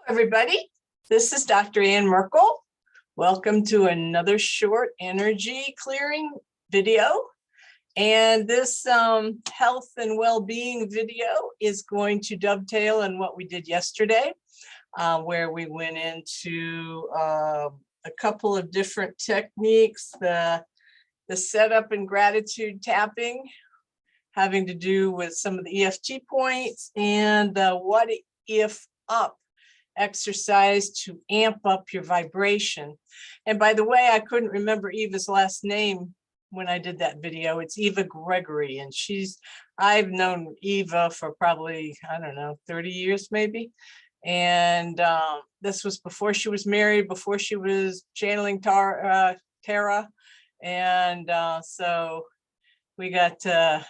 Everybody, this is Dr. Ann Merkel. Welcome to another short energy clearing video. And this health and well-being video is going to dovetail on what we did yesterday, where we went into a couple of different techniques, the setup and gratitude tapping, having to do with some of the EFT points, and the what if up exercise to amp up your vibration. And by the way, I couldn't remember Eva's last name when I did that video. It's Eva Gregory, and I've known Eva for probably, I don't know, 30 years maybe. And this was before she was married, before she was channeling Tara. And so we got to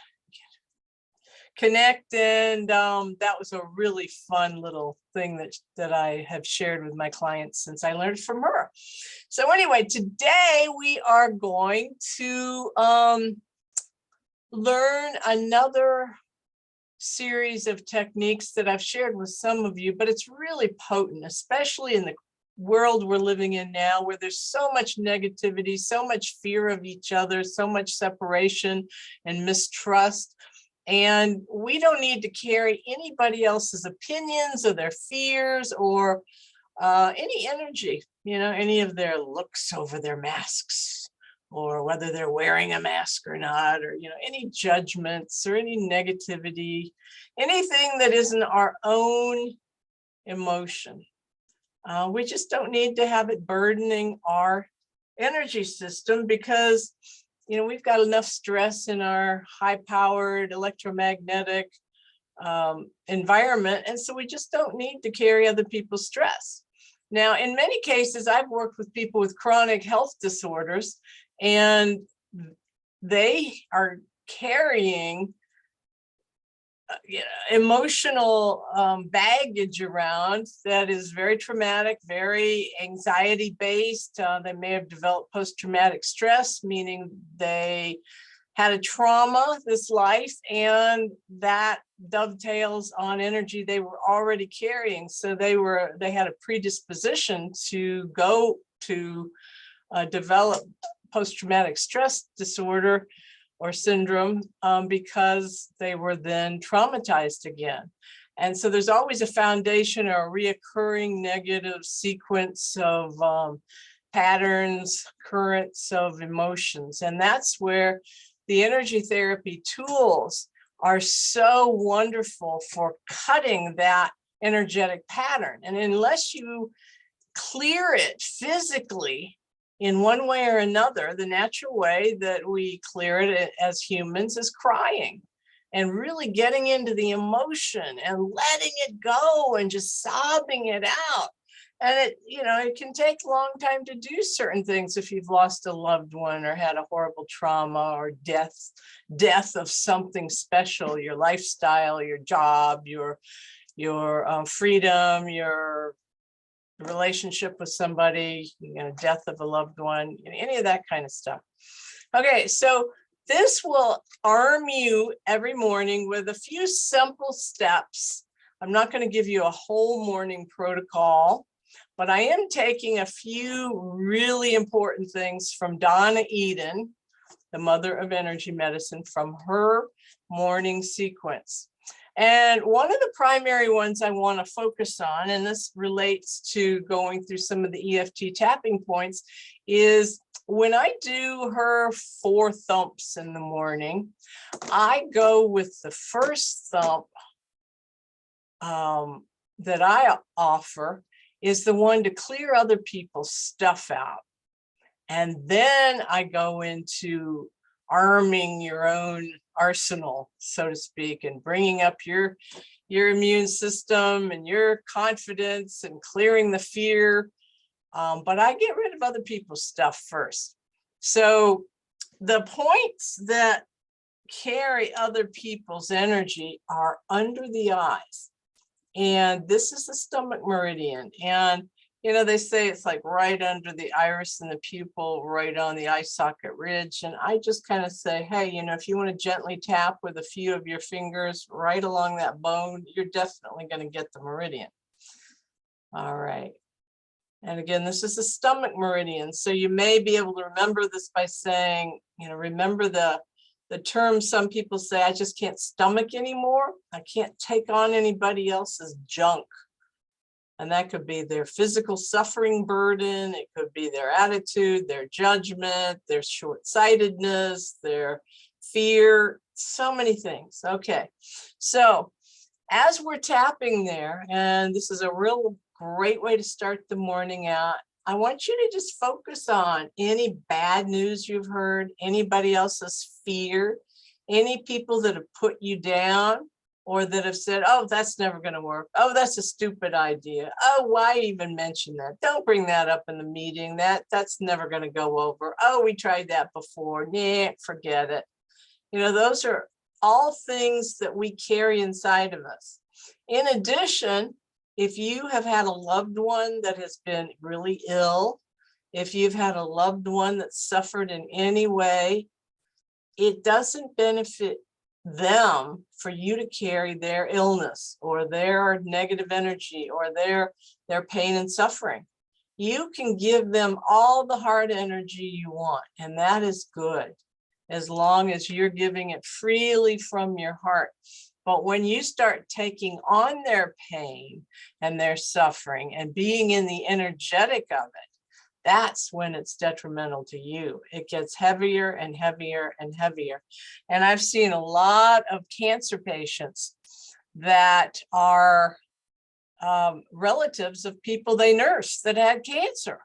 connect, and that was a really fun little thing that I have shared with my clients since I learned from her. So anyway, today we are going to learn another series of techniques that I've shared with some of you, but it's really potent, especially in the world we're living in now, where there's so much negativity, so much fear of each other, so much separation and mistrust. And we don't need to carry anybody else's opinions or their fears or any energy, any of their looks over their masks, or whether they're wearing a mask or not, or, any judgments or any negativity, anything that isn't our own emotion. We just don't need to have it burdening our energy system, because we've got enough stress in our high-powered electromagnetic environment, and so we just don't need to carry other people's stress. Now, in many cases, I've worked with people with chronic health disorders, and they are carrying emotional baggage around that is very traumatic, very anxiety based. They may have developed post-traumatic stress, meaning they had a trauma this life, and that dovetails on energy they were already carrying. So they had a predisposition to go to develop post-traumatic stress disorder or syndrome, because they were then traumatized again. And so there's always a foundation or a reoccurring negative sequence of patterns, currents of emotions. And that's where the energy therapy tools are so wonderful for cutting that energetic pattern. And unless you clear it physically, in one way or another, the natural way that we clear it as humans is crying and really getting into the emotion and letting it go and just sobbing it out. And it can take a long time to do certain things if you've lost a loved one or had a horrible trauma or death of something special, your lifestyle, your job, your freedom, your relationship with somebody, death of a loved one, any of that kind of stuff. Okay, so this will arm you every morning with a few simple steps. I'm not going to give you a whole morning protocol, but I am taking a few really important things from Donna Eden, the mother of energy medicine, from her morning sequence. And one of the primary ones I want to focus on, and this relates to going through some of the EFT tapping points, is when I do her 4 thumps in the morning, I go with the first thump that I offer is the one to clear other people's stuff out. And then I go into arming your own arsenal, so to speak, and bringing up your immune system and your confidence and clearing the fear. But I get rid of other people's stuff first. So the points that carry other people's energy are under the eyes. And this is the stomach meridian. And they say it's like right under the iris and the pupil, right on the eye socket ridge. And I just kind of say, hey, if you want to gently tap with a few of your fingers right along that bone, you're definitely going to get the meridian. All right. And again, this is the stomach meridian. So you may be able to remember this by saying, remember the term some people say, I just can't stomach anymore. I can't take on anybody else's junk. And that could be their physical suffering burden. It could be their attitude, their judgment, their short-sightedness, their fear, so many things. Okay, so as we're tapping there, and this is a real great way to start the morning out, I want you to just focus on any bad news you've heard, anybody else's fear, any people that have put you down, or that have said, oh, that's never going to work. Oh, that's a stupid idea. Oh, why even mention that? Don't bring that up in the meeting. That's never going to go over. Oh, we tried that before. Nah, forget it. Those are all things that we carry inside of us. In addition, if you have had a loved one that has been really ill, if you've had a loved one that suffered in any way, it doesn't benefit them for you to carry their illness or their negative energy or their pain and suffering. You can give them all the hard energy you want, and that is good, as long as you're giving it freely from your heart. But when you start taking on their pain and their suffering and being in the energetic of it, that's when it's detrimental to you. It gets heavier and heavier and heavier. And I've seen a lot of cancer patients that are relatives of people they nursed that had cancer.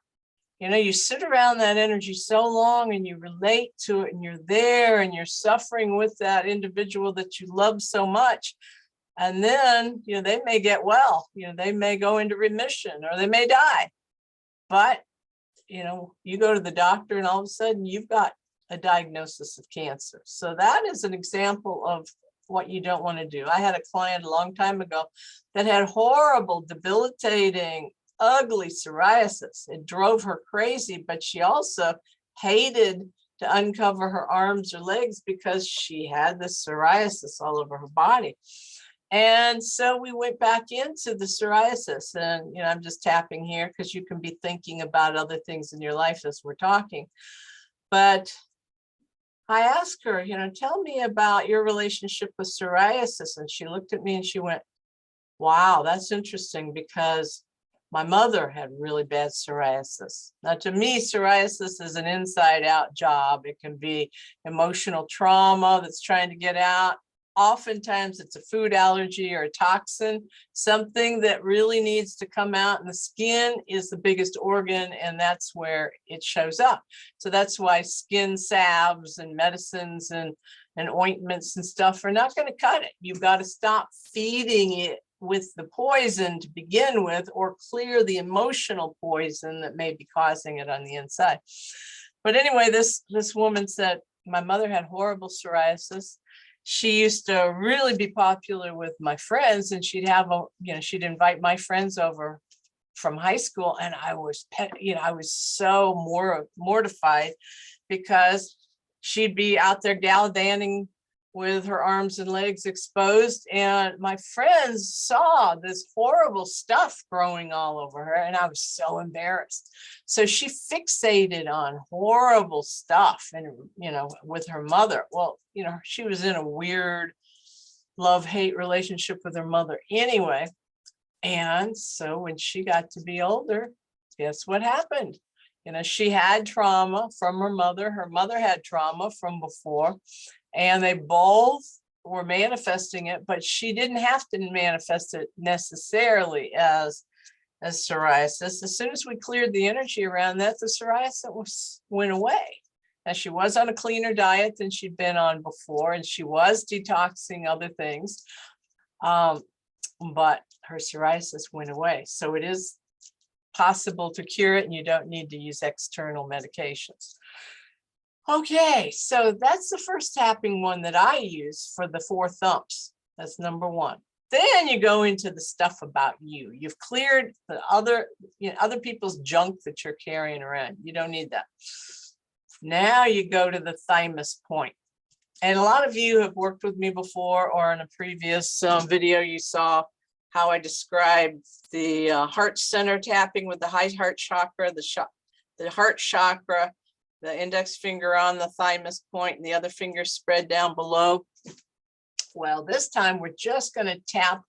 You sit around that energy so long and you relate to it and you're there and you're suffering with that individual that you love so much. And then, they may get well, they may go into remission or they may die. But you go to the doctor and all of a sudden you've got a diagnosis of cancer. So that is an example of what you don't want to do. I had a client a long time ago that had horrible, debilitating, ugly psoriasis. It drove her crazy, but she also hated to uncover her arms or legs because she had the psoriasis all over her body. And so we went back into the psoriasis, and I'm just tapping here because you can be thinking about other things in your life as we're talking. But I asked her, tell me about your relationship with psoriasis. And she looked at me and she went, wow, that's interesting, because my mother had really bad psoriasis. Now, to me, psoriasis is an inside out job. It can be emotional trauma that's trying to get out. Oftentimes it's a food allergy or a toxin, something that really needs to come out, and the skin is the biggest organ, and that's where it shows up. So that's why skin salves and medicines and ointments and stuff are not going to cut it. You've got to stop feeding it with the poison to begin with, or clear the emotional poison that may be causing it on the inside. But anyway, this woman said, my mother had horrible psoriasis. She used to really be popular with my friends, and she'd have she'd invite my friends over from high school, and I was so mortified, because she'd be out there gallivanting with her arms and legs exposed, and my friends saw this horrible stuff growing all over her, and I was so embarrassed. So she fixated on horrible stuff, and with her mother. Well, she was in a weird love-hate relationship with her mother anyway. And so when she got to be older, guess what happened? She had trauma from her mother. Her mother had trauma from before, and they both were manifesting it, but she didn't have to manifest it necessarily as psoriasis. As soon as we cleared the energy around that, the psoriasis went away. Now, she was on a cleaner diet than she'd been on before, and she was detoxing other things, but her psoriasis went away. So it is possible to cure it, and you don't need to use external medications. Okay, so that's the first tapping one that I use for the 4 thumps. That's number 1. Then you go into the stuff about you. You've cleared the other people's junk that you're carrying around. You don't need that. Now you go to the thymus point. And a lot of you have worked with me before, or in a previous video you saw how I described the heart center tapping with the high heart chakra, the heart chakra, the index finger on the thymus point and the other finger spread down below. Well, this time we're just going to tap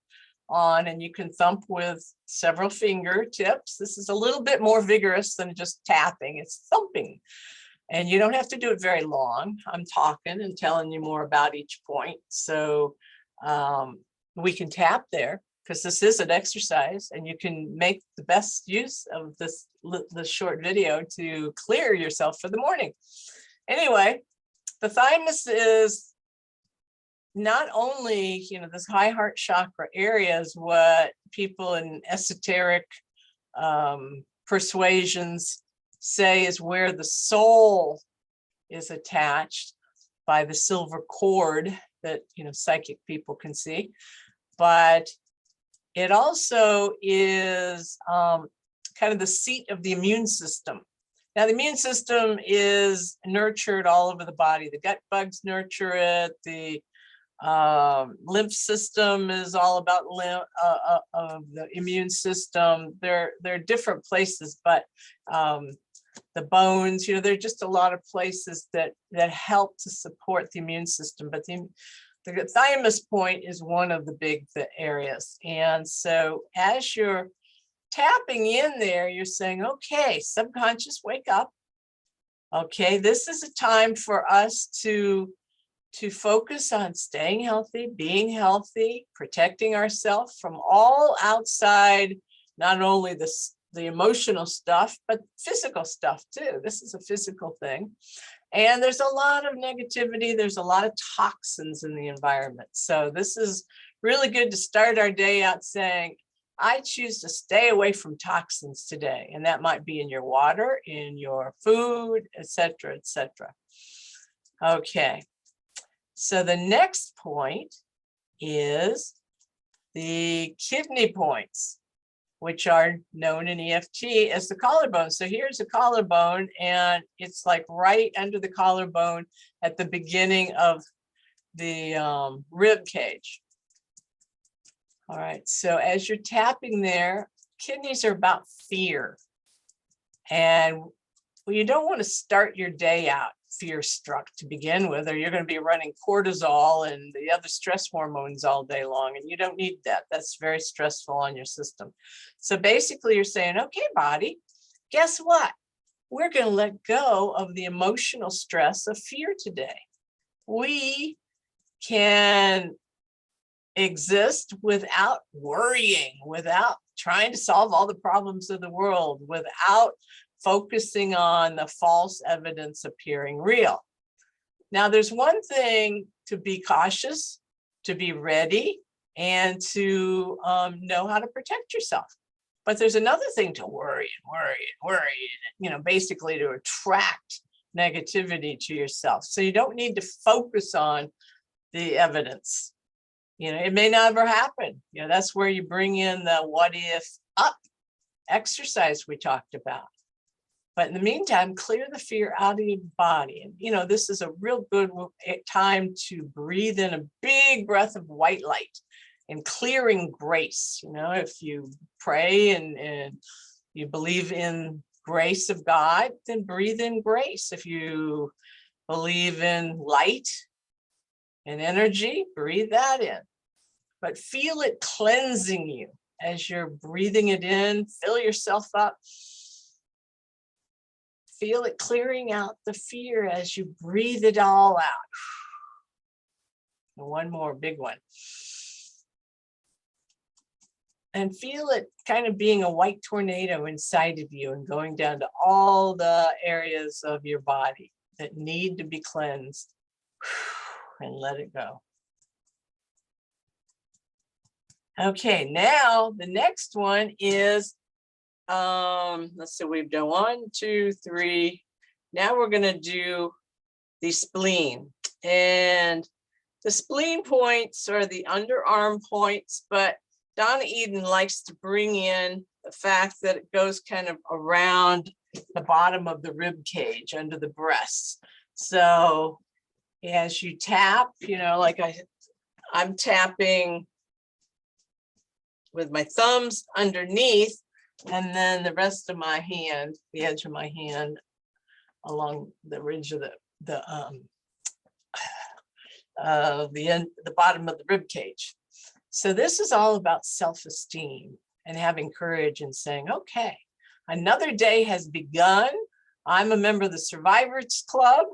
on, and you can thump with several fingertips. This is a little bit more vigorous than just tapping, it's thumping. And you don't have to do it very long. I'm talking and telling you more about each point. So we can tap there because this is an exercise, and you can make the best use of this short video to clear yourself for the morning. Anyway, the thymus is not only, this high heart chakra area is what people in esoteric persuasions say is where the soul is attached by the silver cord that, psychic people can see. But it also is kind of the seat of the immune system. Now, the immune system is nurtured all over the body. The gut bugs nurture it. The lymph system is all about of the immune system. There are different places, but the bones, there are just a lot of places that help to support the immune system. But the thymus point is one of the big areas. And so as you're tapping in there, you're saying, okay, subconscious, wake up. Okay, this is a time for us to focus on staying healthy, being healthy, protecting ourselves from all outside, not only the emotional stuff, but physical stuff too. This is a physical thing. And there's a lot of negativity. There's a lot of toxins in the environment. So this is really good to start our day out saying, I choose to stay away from toxins today. And that might be in your water, in your food, etc., etc. Okay. So the next point is the kidney points, which are known in EFT as the collarbone. So here's a collarbone, and it's like right under the collarbone at the beginning of the rib cage. All right, so as you're tapping there, kidneys are about fear. And you don't want to start your day out fear-struck to begin with, or you're going to be running cortisol and the other stress hormones all day long, and you don't need that. That's very stressful on your system. So basically you're saying, okay, body, guess what? We're going to let go of the emotional stress of fear today. We can exist without worrying, without trying to solve all the problems of the world, without focusing on the false evidence appearing real. Now, there's one thing to be cautious, to be ready, and to know how to protect yourself. But there's another thing to worry and worry, basically to attract negativity to yourself. So you don't need to focus on the evidence. It may never happen. That's where you bring in the what if up exercise we talked about. But in the meantime, clear the fear out of your body. And, this is a real good time to breathe in a big breath of white light and clearing grace. If you pray and you believe in grace of God, then breathe in grace. If you believe in light and energy, breathe that in. But feel it cleansing you as you're breathing it in. Fill yourself up. Feel it clearing out the fear as you breathe it all out. And one more big one. And feel it kind of being a white tornado inside of you and going down to all the areas of your body that need to be cleansed. And let it go. Okay, now the next one is let's see, we've done 1, 2, 3. Now we're going to do the spleen. And the spleen points are the underarm points, but Donna Eden likes to bring in the fact that it goes kind of around the bottom of the rib cage under the breasts. So as you tap, like I'm tapping with my thumbs underneath, and then the rest of my hand, the edge of my hand along the ridge of the bottom of the rib cage. So this is all about self-esteem and having courage and saying, okay, another day has begun. I'm a member of the Survivors Club,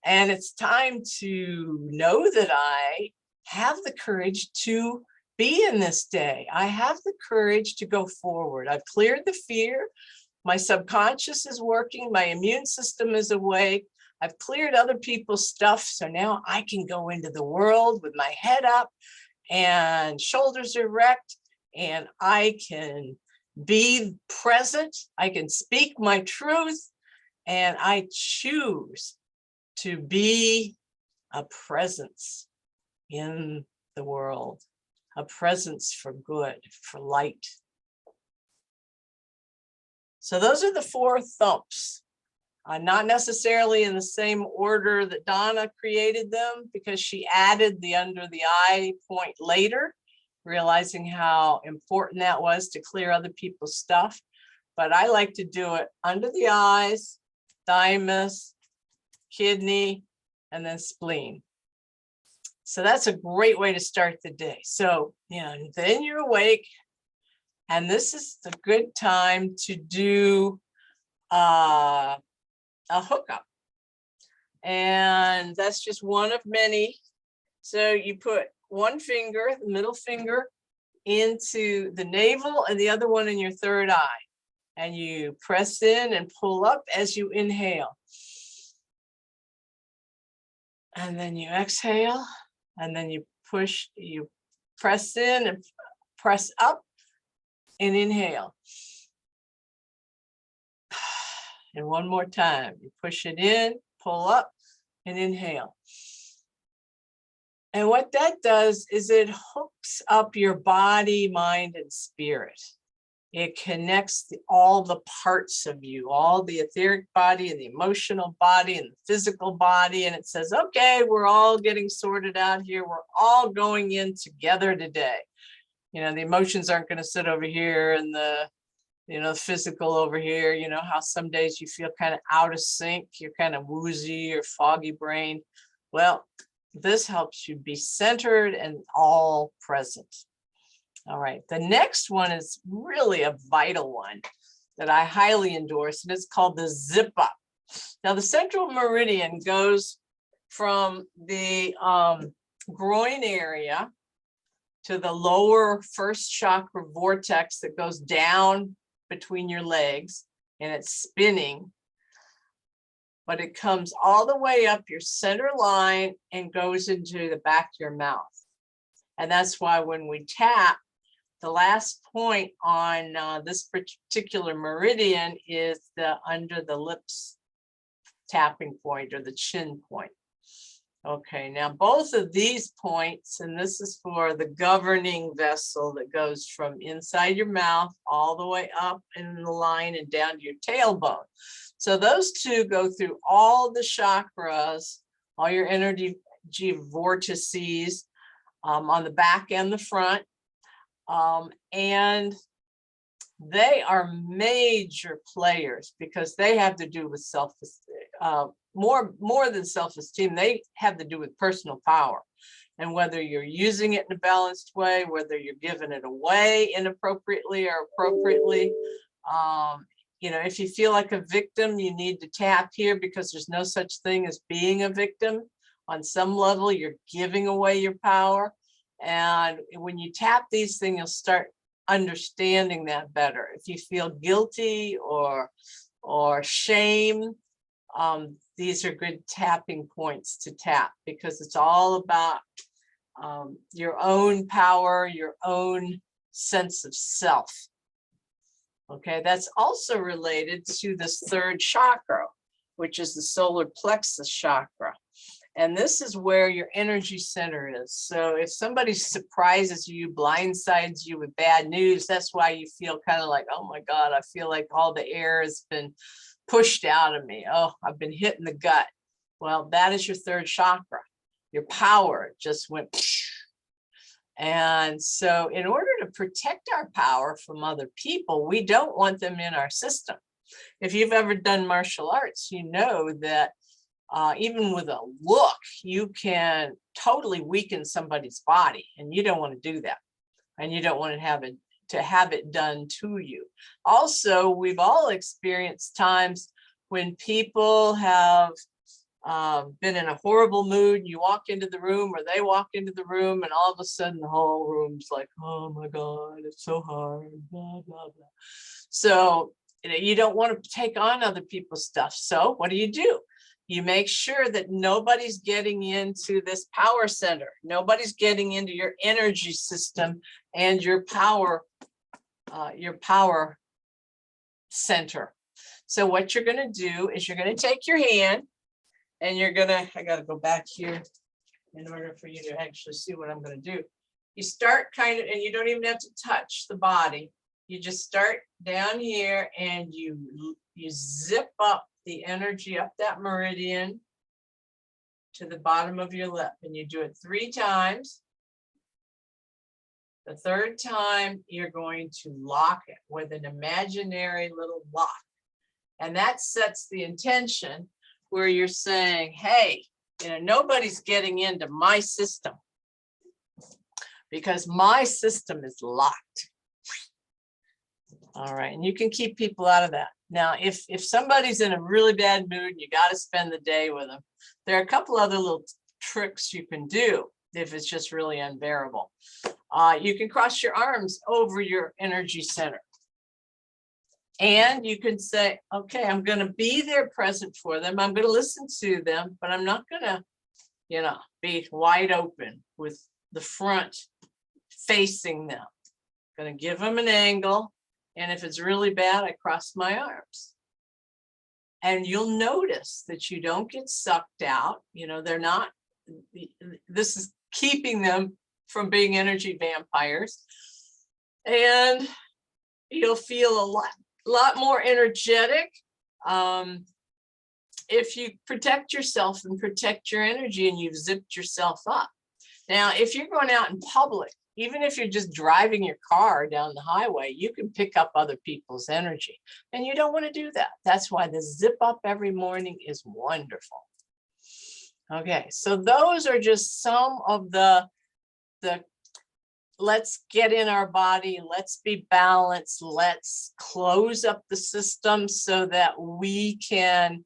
and it's time to know that I have the courage to be in this day. I have the courage to go forward. I've cleared the fear. My subconscious is working. My immune system is awake. I've cleared other people's stuff. So now I can go into the world with my head up and shoulders erect, and I can be present. I can speak my truth, and I choose to be a presence in the world, a presence for good, for light. So those are the 4 thumps. Not necessarily in the same order that Donna created them, because she added the under the eye point later, realizing how important that was to clear other people's stuff. But I like to do it under the eyes, thymus, kidney, and then spleen. So that's a great way to start the day. So, then you're awake, and this is a good time to do a hookup. And that's just one of many. So you put one finger, the middle finger, into the navel and the other one in your third eye. And you press in and pull up as you inhale. And then you exhale, and then you press in and press up and inhale. And one more time, you push it in, pull up, and inhale. And what that does is it hooks up your body, mind, and spirit. It connects all the parts of you, all the etheric body and the emotional body and the physical body. And it says, okay, we're all getting sorted out here. We're all going in together today. The emotions aren't going to sit over here, and the physical over here. How some days you feel kind of out of sync, you're kind of woozy or foggy brain. Well, this helps you be centered and all present. All right, the next one is really a vital one that I highly endorse, and it's called the zip up. Now, the central meridian goes from the groin area to the lower first chakra vortex that goes down between your legs, and it's spinning, but it comes all the way up your center line and goes into the back of your mouth. And that's why when we tap, the last point on this particular meridian is the under the lips tapping point, or the chin point. Okay, now both of these points, and this is for the governing vessel that goes from inside your mouth all the way up in the line and down to your tailbone. So those two go through all the chakras, all your energy vortices on the back and the front. And they are major players because they have to do with more than self-esteem. They have to do with personal power, and whether you're using it in a balanced way, whether you're giving it away inappropriately or appropriately. If you feel like a victim, you need to tap here, because there's no such thing as being a victim. On some level, you're giving away your power. And when you tap these things, you'll start understanding that better. If you feel guilty or shame, these are good tapping points to tap, because it's all about your own power, your own sense of self. Okay, that's also related to this third chakra, which is the solar plexus chakra. And this is where your energy center is. So if somebody surprises you, blindsides you with bad news, that's why you feel kind of like, oh my God, I feel like all the air has been pushed out of me. Oh, I've been hit in the gut. Well, that is your third chakra. Your power just went. And so in order to protect our power from other people. We don't want them in our system. If you've ever done martial arts, you know that even with a look, you can totally weaken somebody's body, and you don't want to do that. And you don't want to have it done to you. Also, we've all experienced times when people have been in a horrible mood. You walk into the room, or they walk into the room, and all of a sudden the whole room's like, oh my God, it's so hard, blah, blah, blah. So you don't want to take on other people's stuff. So what do? You make sure that nobody's getting into this power center. Nobody's getting into your energy system and your power center. So what you're going to do is you're going to take your hand, and you're going to, I got to go back here in order for you to actually see what I'm going to do. You start kind of, and you don't even have to touch the body. You just start down here, and you zip up the energy up that meridian to the bottom of your lip, and you do it 3 times. The 3rd time, you're going to lock it with an imaginary little lock. And that sets the intention where you're saying, hey, nobody's getting into my system because my system is locked. All right, and you can keep people out of that. Now, if somebody's in a really bad mood and you got to spend the day with them, there are a couple other little tricks you can do if it's just really unbearable. You can cross your arms over your energy center. And you can say, okay, I'm going to be there present for them. I'm going to listen to them, but I'm not going to, be wide open with the front facing them. I'm going to give them an angle. And if it's really bad, I cross my arms. And you'll notice that you don't get sucked out. They're not, this is keeping them from being energy vampires. And you'll feel a lot more energetic if you protect yourself and protect your energy and you've zipped yourself up. Now, if you're going out in public, even if you're just driving your car down the highway, you can pick up other people's energy, and you don't want to do that. That's why the zip up every morning is wonderful. Okay, so those are just some of the let's get in our body, let's be balanced, let's close up the system so that we can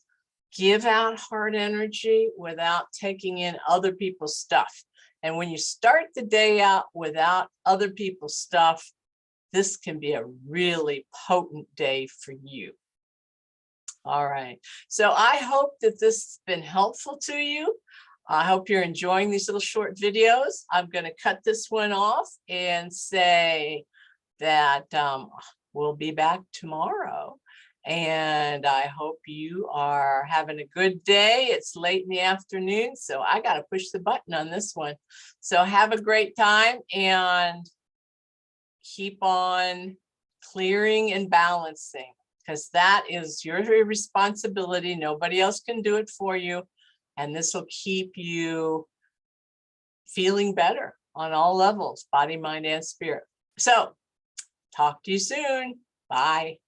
give out heart energy without taking in other people's stuff. And when you start the day out without other people's stuff, this can be a really potent day for you. All right. So I hope that this has been helpful to you. I hope you're enjoying these little short videos. I'm going to cut this one off and say that we'll be back tomorrow. And I hope you are having a good day. It's late in the afternoon, so I got to push the button on this one. So have a great time and keep on clearing and balancing, because that is your responsibility. Nobody else can do it for you. And this will keep you feeling better on all levels, body, mind, and spirit. So talk to you soon. Bye.